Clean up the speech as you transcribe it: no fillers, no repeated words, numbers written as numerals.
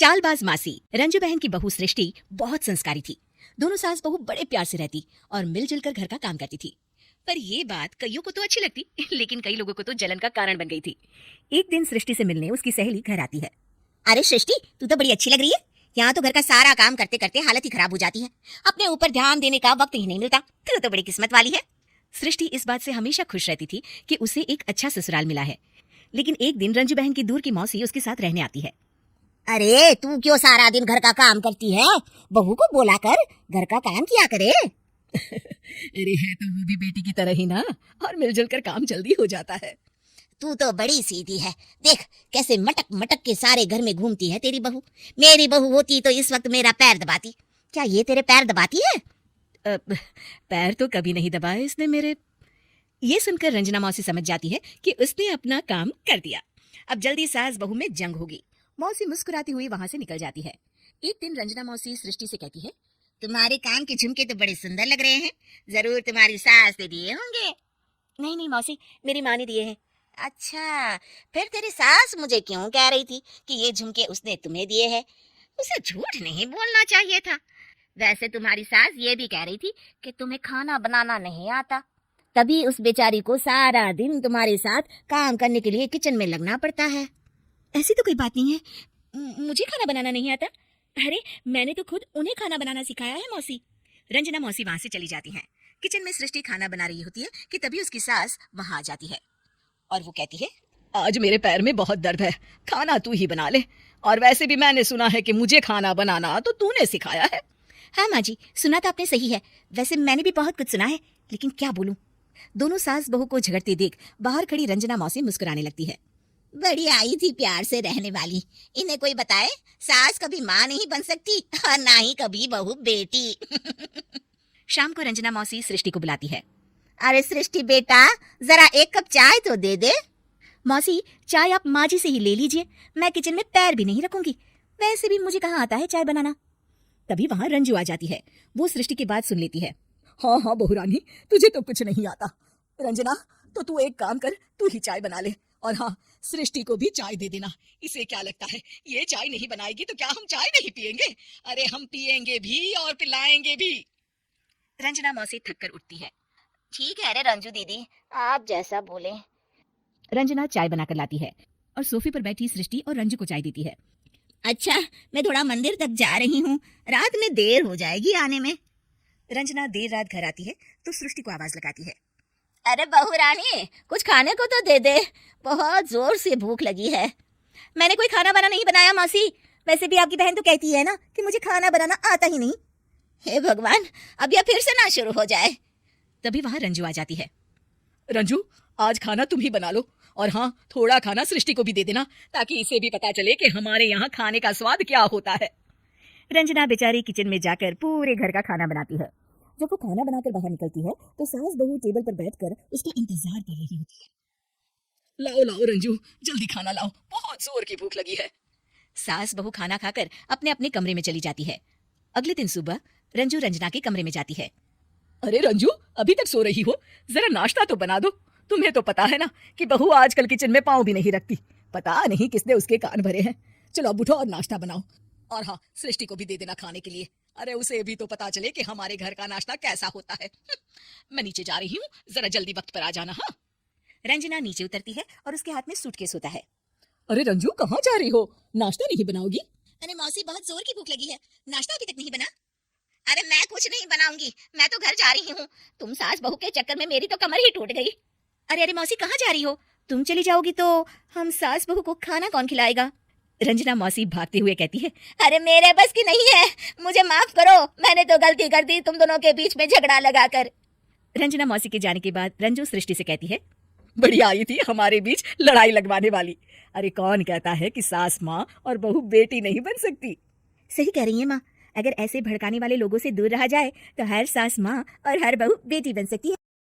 चालबाज मासी रंजू बहन की बहू सृष्टि बहुत संस्कारी थी। दोनों सास बहू बड़े प्यार से रहती और मिलजुल कर घर का काम करती थी। पर ये बात कईयों को तो अच्छी लगती लेकिन कई लोगों को तो जलन का कारण बन गई थी। एक दिन सृष्टि से मिलने उसकी सहेली घर आती है। अरे सृष्टि, तू तो बड़ी अच्छी लग रही है। यहाँ तो घर का सारा काम करते करते हालत ही खराब हो जाती है। अपने ऊपर ध्यान देने का वक्त ही नहीं मिलता। तू तो बड़ी किस्मत वाली है। सृष्टि इस बात से हमेशा खुश रहती थी कि उसे एक अच्छा ससुराल मिला है। लेकिन एक दिन रंजू बहन की दूर की मौसी उसके साथ रहने आती है। अरे तू क्यों सारा दिन घर का काम करती है? बहू को बोला कर घर का काम किया करे। अरे है तो वो भी बेटी की तरह ही ना, और मिलजुल कर काम जल्दी हो जाता है। तू तो बड़ी सीधी है। देख कैसे मटक मटक के सारे घर में घूमती है तेरी बहू। मेरी बहू होती तो इस वक्त मेरा पैर दबाती। क्या ये तेरे पैर दबाती है? पैर तो कभी नहीं दबाए इसने मेरे। ये सुनकर रंजना मौसी समझ जाती है कि उसने अपना काम कर दिया। अब जल्दी सास बहू में जंग होगी। मौसी मुस्कुराती हुई वहां से निकल जाती है। एक दिन रंजना मौसी सृष्टि से कहती है, तुम्हारे कान के झुमके तो बड़े सुंदर लग रहे हैं। जरूर तुम्हारी सास ने दिए होंगे। नहीं नहीं मौसी, मेरी माँ ने दिए हैं। अच्छा, फिर तेरी सास मुझे क्यों कह रही थी कि ये झुमके उसने तुम्हें दिए हैं? उसे झूठ नहीं बोलना चाहिए था। वैसे तुम्हारी सास ये भी कह रही थी कि तुम्हें खाना बनाना नहीं आता, तभी उस बेचारी को सारा दिन तुम्हारे साथ काम करने के लिए किचन में लगना पड़ता है। ऐसी तो कोई बात नहीं है, मुझे खाना बनाना नहीं आता। अरे मैंने तो खुद उन्हें खाना बनाना सिखाया है मौसी। रंजना मौसी वहां से चली जाती है। किचन में सृष्टि खाना बना रही होती है कि तभी उसकी सास वहां आ जाती है और वो कहती है, आज मेरे पैर में बहुत दर्द है, खाना तू ही बना ले। और वैसे भी मैंने सुना है कि मुझे खाना बनाना तो तूने सिखाया है। हाँ माँ जी, सुना तो आपने सही है। वैसे मैंने भी बहुत कुछ सुना है, लेकिन क्या बोलूं। दोनों सास बहू को झगड़ते देख बाहर खड़ी रंजना मौसी मुस्कुराने लगती है। बड़ी आई थी प्यार से रहने वाली। इन्हें कोई बताए सास कभी माँ नहीं बन सकती और ना ही कभी बहू बेटी। शाम को रंजना मौसी सृष्टि को बुलाती है। अरे सृष्टि बेटा, जरा एक कप चाय तो दे दे। मौसी चाय आप माँ जी से ही ले लीजिए, मैं किचन में पैर भी नहीं रखूंगी। वैसे भी मुझे कहाँ आता है चाय बनाना। तभी वहां रंजू आ जाती है। वो सृष्टि की बात सुन लेती है। हाँ हाँ बहुरानी, तुझे तो कुछ नहीं आता। रंजना, तो तू एक काम कर, तू ही चाय बना ले। और हाँ, सृष्टि को भी चाय दे देना। इसे क्या लगता है ये चाय नहीं बनाएगी तो क्या हम चाय नहीं पिएंगे? अरे हम पिएंगे भी और पिलाएंगे भी। रंजना मौसी थक कर उठती है। ठीक है रे रंजू दीदी, आप जैसा बोले। रंजना चाय बनाकर लाती है और सोफे पर बैठी सृष्टि और रंजू को चाय देती है। अच्छा, मैं थोड़ा मंदिर तक जा रही हूँ, रात में देर हो जाएगी आने में। रंजना देर रात घर आती है तो सृष्टि को आवाज लगाती है। अरे बहू रानी, कुछ खाने को तो दे दे, बहुत जोर से भूख लगी है। मैंने कोई खाना बनाना नहीं बनाया मौसी। वैसे भी आपकी बहन तो कहती है ना कि मुझे खाना बनाना आता ही नहीं। हे भगवान, अब यह फिर से ना शुरू हो जाए। तभी वहां रंजू आ जाती है। रंजू, आज खाना तुम ही बना लो, और हाँ, थोड़ा खाना सृष्टि को भी दे देना ताकि इसे भी पता चले कि हमारे यहाँ खाने का स्वाद क्या होता है। रंजना बेचारी किचन में जाकर पूरे घर का खाना बनाती है। जब वो खाना बनाकर बाहर निकलती है तो सास बहू टेबल पर बैठकर उसका इंतजार कर रही होती है। लाओ लाओ रंजू, जल्दी खाना लाओ, बहुत जोर की भूख लगी है। सास बहू खाना खाकर अपने अपने कमरे में चली जाती है। अगले दिन सुबह रंजू रंजना के कमरे में जाती है। अरे रंजू, अभी तक सो रही हो? जरा नाश्ता तो बना दो। तुम्हें तो पता है ना कि बहू आजकल किचन में पाँव भी नहीं रखती। पता नहीं किसने उसके कान भरे हैं। चलो अब उठो और नाश्ता बनाओ। और हाँ, सृष्टि को भी दे देना खाने के लिए। अरे उसे भी तो पता चले कि हमारे घर का नाश्ता कैसा होता है। मैं नीचे जा रही हूँ, जरा जल्दी वक्त पर आ जाना। हाँ। रंजना नीचे उतरती है और उसके हाथ में सूटकेस होता है। अरे रंजू, कहाँ जा रही हो? नाश्ता नहीं बनाओगी? अरे मौसी, बहुत जोर की भूख लगी है, नाश्ता अभी तक नहीं बना। अरे मैं कुछ नहीं बनाऊंगी, मैं तो घर जा रही हूँ। तुम सास बहू के चक्कर में मेरी तो कमर ही टूट गई। अरे अरे मौसी, कहाँ जा रही हो? तुम चली जाओगी तो हम सास बहू को खाना कौन खिलाएगा? रंजना मौसी भागते हुए कहती है। अरे मेरे बस की नहीं है, मुझे माफ करो, मैंने तो गलती कर दी तुम दोनों के बीच में झगड़ा लगाकर। रंजना मौसी के जाने के बाद रंजू सृष्टि से कहती है, बढ़िया आई थी हमारे बीच लड़ाई लगवाने वाली। अरे कौन कहता है कि सास माँ और बहू बेटी नहीं बन सकती? सही कह रही है माँ, अगर ऐसे भड़काने वाले लोगों से दूर रहा जाए तो हर सास माँ और हर बहू बेटी बन सकती है।